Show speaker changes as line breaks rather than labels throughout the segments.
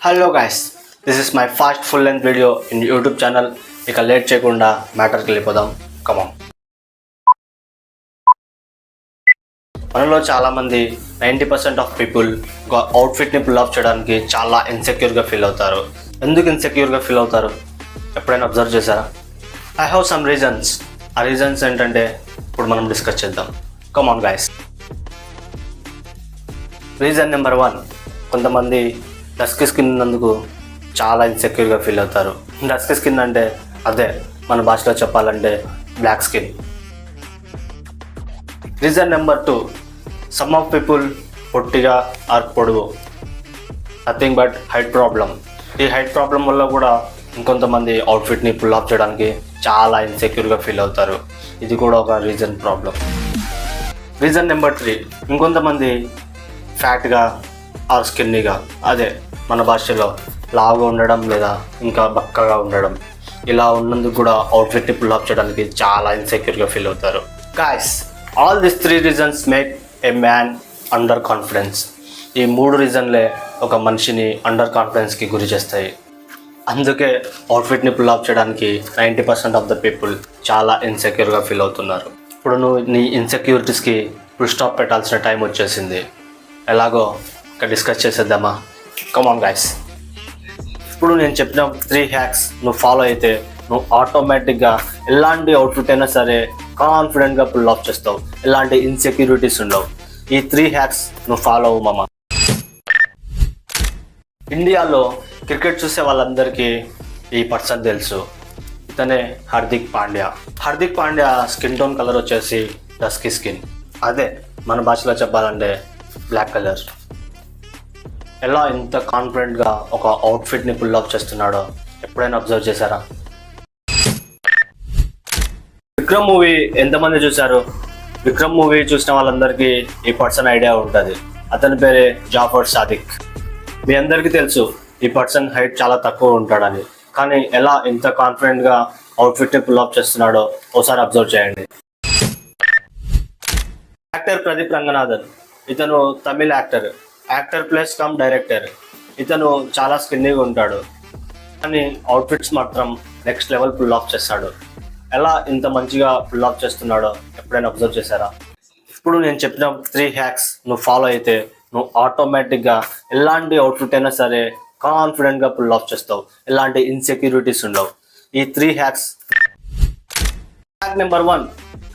Hello guys, this is my first full length video in YouTube channel. ఇక late చేయకుండా మ్యాటర్కి వెళ్ళిపోదాం. కమాన్. మనలో చాలామంది 90% ఆఫ్ పీపుల్ ఒక అవుట్ఫిట్ని పుల్ ఆఫ్ చేయడానికి చాలా ఇన్సెక్యూర్గా ఫీల్ అవుతారు. ఎందుకు ఇన్సెక్యూర్గా ఫీల్ అవుతారు ఎప్పుడైనా అబ్జర్వ్ చేశారా? I have some reasons. ఆ రీజన్స్ ఏంటంటే ఇప్పుడు మనం డిస్కస్ చేద్దాం. Come on guys. రీజన్ నెంబర్ 1, కొంతమంది డస్క్ స్కిన్ ఉన్నందుకు చాలా ఇన్సెక్యూర్గా ఫీల్ అవుతారు. డస్క్ స్కిన్ అంటే అదే మన భాషలో చెప్పాలంటే black skin. Reason number 2, some of people పొట్టిగా ఆర్ పొడుగు, నథింగ్ బట్ హైట్ ప్రాబ్లం. ఈ హైట్ ప్రాబ్లం వల్ల కూడా ఇంకొంతమంది అవుట్ఫిట్ని పుల్ ఆఫ్ చేయడానికి చాలా ఇన్సెక్యూర్గా ఫీల్ అవుతారు. ఇది కూడా ఒక రీజన్ ప్రాబ్లం. రీజన్ నెంబర్ 3, ఇంకొంతమంది ఫ్యాట్గా ఆర్ స్కిన్నీగా, అదే మన భాషలో లావుగా ఉండడం లేదా ఇంకా బక్కగా ఉండడం, ఇలా ఉన్నందుకు కూడా అవుట్ఫిట్ని పుల్ ఆఫ్ చేయడానికి చాలా ఇన్సెక్యూర్గా ఫీల్ అవుతారు. Guys, all this 3 reasons make a man under confidence. ఈ 3 రీజన్లే ఒక మనిషిని అండర్ కాన్ఫిడెన్స్కి గురి చేస్తాయి. అందుకే అవుట్ఫిట్ని పుల్ ఆఫ్ చేయడానికి 90% ఆఫ్ ద పీపుల్ చాలా ఇన్సెక్యూర్గా ఫీల్ అవుతున్నారు. ఇప్పుడు నువ్వు నీ ఇన్సెక్యూరిటీస్కి ఫుల్ స్టాప్ పెట్టాల్సిన టైం వచ్చేసింది. ఎలాగో ఇక్కడ డిస్కస్ చేసేద్దామా? Come on guys. ఇప్పుడు నేను చెప్పిన 3 హ్యాక్స్ నువ్వు ఫాలో అయితే నువ్వు ఆటోమేటిక్గా ఎలాంటి అవుట్ఫిట్ అయినా సరే కాన్ఫిడెంట్గా పుల్ ఆఫ్ చేస్తావు. ఎలాంటి ఇన్సెక్యూరిటీస్ ఉండవు. ఈ 3 హ్యాక్స్ నువ్వు ఫాలో అవ్వు మామ. ఇండియాలో క్రికెట్ చూసే వాళ్ళందరికీ ఈ పర్సన్ తెలుసు. ఇతనే Hardik Pandya. Hardik Pandya skin tone colour వచ్చేసి డస్కీ స్కిన్, అదే మన భాషలో చెప్పాలంటే బ్లాక్ కలర్. ఎలా ఇంత కాన్ఫిడెంట్గా ఒక అవుట్ఫిట్ని పుల్ ఆఫ్ చేస్తున్నాడో ఎప్పుడైనా అబ్జర్వ్ చేశారా? విక్రమ్ మూవీ ఎంతమంది చూశారు? విక్రమ్ మూవీ చూసిన వాళ్ళందరికీ ఈ పర్సన్ ఐడియా ఉంటుంది. అతని పేరే జాఫర్ సాదిక్. మీ అందరికీ తెలుసు ఈ పర్సన్ హైట్ చాలా తక్కువ ఉంటాడని, కానీ ఎలా ఇంత కాన్ఫిడెంట్గా అవుట్ఫిట్ని పుల్ ఆఫ్ చేస్తున్నాడో ఒకసారి అబ్జర్వ్ చేయండి. యాక్టర్ ప్రదీప్ రంగనాథన్. ఇతను Tamil actor plus come director. ఇతను చాలా స్కిన్నీగా ఉంటాడు, కానీ అవుట్ఫిట్స్ మాత్రం నెక్స్ట్ లెవెల్ పుల్ ఆఫ్ చేస్తాడు. ఎలా ఇంత మంచిగా పుల్ ఆఫ్ చేస్తున్నాడో ఎప్పుడైనా అబ్జర్వ్ చేశారా? ఇప్పుడు నేను చెప్పిన 3 హ్యాక్స్ నువ్వు ఫాలో అయితే నువ్వు ఆటోమేటిక్గా ఎలాంటి అవుట్ఫిట్ అయినా సరే కాన్ఫిడెంట్గా పుల్ ఆఫ్ చేస్తావు. ఎలాంటి ఇన్సెక్యూరిటీస్ ఉండవు. ఈ 3 హ్యాక్స్. Hack number 1,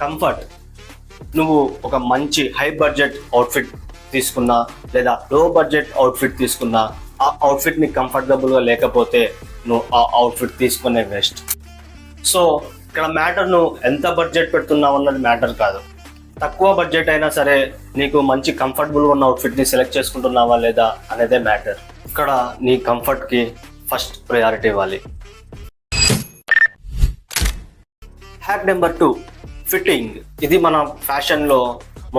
comfort. నువ్వు ఒక మంచి హై బడ్జెట్ అవుట్ఫిట్ తీసుకున్నా లేదా లో బడ్జెట్ అవుట్ఫిట్ తీసుకున్నా ఆ అవుట్ఫిట్ ని కంఫర్టబుల్గా లేకపోతే నువ్వు ఆ అవుట్ఫిట్ తీసుకునే వేస్ట్. సో ఇక్కడ మ్యాటర్ నువ్వు ఎంత బడ్జెట్ పెడుతున్నావు అన్నది మ్యాటర్ కాదు. తక్కువ బడ్జెట్ అయినా సరే నీకు మంచి కంఫర్టబుల్గా ఉన్న అవుట్ఫిట్ని సెలెక్ట్ చేసుకుంటున్నావా లేదా అనేదే మ్యాటర్. ఇక్కడ నీ కంఫర్ట్కి ఫస్ట్ ప్రయారిటీ ఇవ్వాలి. Hack number 2, fitting. ఇది మన ఫ్యాషన్లో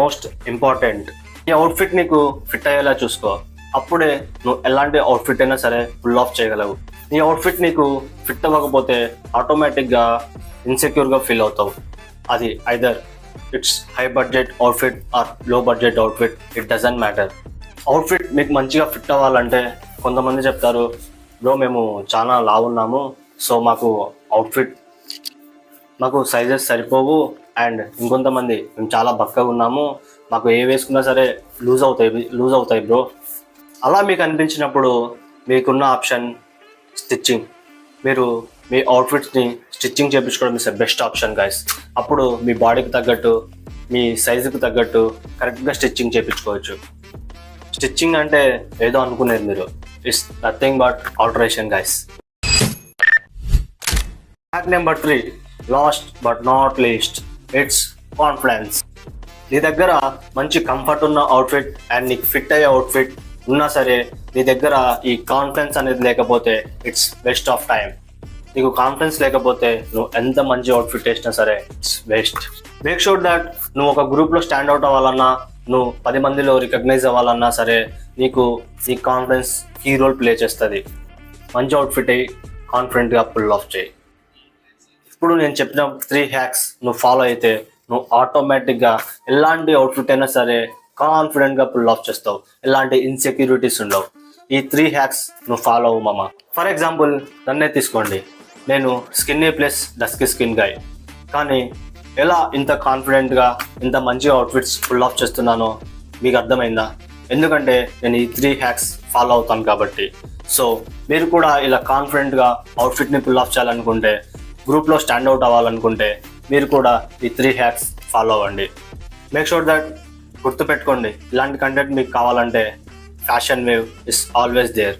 మోస్ట్ ఇంపార్టెంట్. ఈ అవుట్ఫిట్ నీకు ఫిట్ అయ్యేలా చూసుకో. అప్పుడే నువ్వు ఎలాంటి అవుట్ఫిట్ అయినా సరే పుల్ ఆఫ్ చేయగలవు. నీ అవుట్ఫిట్ నీకు ఫిట్ అవ్వకపోతే ఆటోమేటిక్గా ఇన్సెక్యూర్గా ఫీల్ అవుతావు. అది either it's high budget outfit or low budget outfit, it doesn't matter. Outfit మీకు మంచిగా ఫిట్ అవ్వాలంటే కొంతమంది చెప్తారు, బ్రో మేము చాలా లావున్నాము, సో మాకు సైజెస్ సరిపోవు. అండ్ ఇంకొంతమంది మేము చాలా బక్కగా ఉన్నాము, మాకు ఏ వేసుకున్నా సరే లూజ్ అవుతాయి బ్రో. అలా మీకు అనిపించినప్పుడు మీకున్న ఆప్షన్ స్టిచ్చింగ్. మీరు మీ అవుట్ఫిట్స్ని స్టిచ్చింగ్ చేయించుకోవడం ఇస్ బెస్ట్ ఆప్షన్ గైస్. అప్పుడు మీ బాడీకి తగ్గట్టు మీ సైజుకి తగ్గట్టు కరెక్ట్గా స్టిచ్చింగ్ చేయించుకోవచ్చు. స్టిచ్చింగ్ అంటే ఏదో అనుకునేది మీరు, it's nothing but alteration guys. Hack number 3, last but not least, it's confidence. నీ దగ్గర మంచి కంఫర్ట్ ఉన్న అవుట్ఫిట్ అండ్ నీకు ఫిట్ అయ్యే అవుట్ఫిట్ ఉన్నా సరే నీ దగ్గర ఈ కాన్ఫిడెన్స్ అనేది లేకపోతే ఇట్స్ వేస్ట్ ఆఫ్ టైం. నీకు కాన్ఫిడెన్స్ లేకపోతే నువ్వు ఎంత మంచి అవుట్ఫిట్ వేసినా సరే it's waste. Make sure that నువ్వు ఒక గ్రూప్లో స్టాండ్ అవుట్ అవ్వాలన్నా, నువ్వు 10 మందిలో రికగ్నైజ్ అవ్వాలన్నా సరే నీకు ఈ కాన్ఫిడెన్స్ కీ రోల్ ప్లే చేస్తుంది. మంచి అవుట్ఫిట్ అయ్యి కాన్ఫిడెంట్గా పుల్ ఆఫ్ చేయి. ఇప్పుడు నేను చెప్పిన 3 హ్యాక్స్ నువ్వు ఫాలో అయితే నువ్వు ఆటోమేటిక్గా ఎలాంటి అవుట్ఫిట్ అయినా సరే కాన్ఫిడెంట్గా పుల్ ఆఫ్ చేస్తావు. ఎలాంటి ఇన్సెక్యూరిటీస్ ఉండవు. ఈ 3 హ్యాక్స్ నువ్వు ఫాలో అవ్వు మామ. ఫర్ ఎగ్జాంపుల్ నన్నే తీసుకోండి. నేను skinny plus dusky skin guy, కానీ ఎలా ఇంత కాన్ఫిడెంట్గా ఇంత మంచి అవుట్ఫిట్స్ ఫుల్ ఆఫ్ చేస్తున్నానో మీకు అర్థమైందా? ఎందుకంటే నేను ఈ 3 హ్యాక్స్ ఫాలో అవుతాను కాబట్టి. సో మీరు కూడా ఇలా కాన్ఫిడెంట్గా అవుట్ఫిట్ని పుల్ ఆఫ్ చేయాలనుకుంటే, గ్రూప్లో స్టాండ్ అవుట్ అవ్వాలనుకుంటే మీరు కూడా ఈ 3 హ్యాక్స్ ఫాలో అవ్వండి. మేక్ షూర్ దట్ గుర్తుపెట్టుకోండి, ఇలాంటి కంటెంట్ మీకు కావాలంటే fashion wave is always there.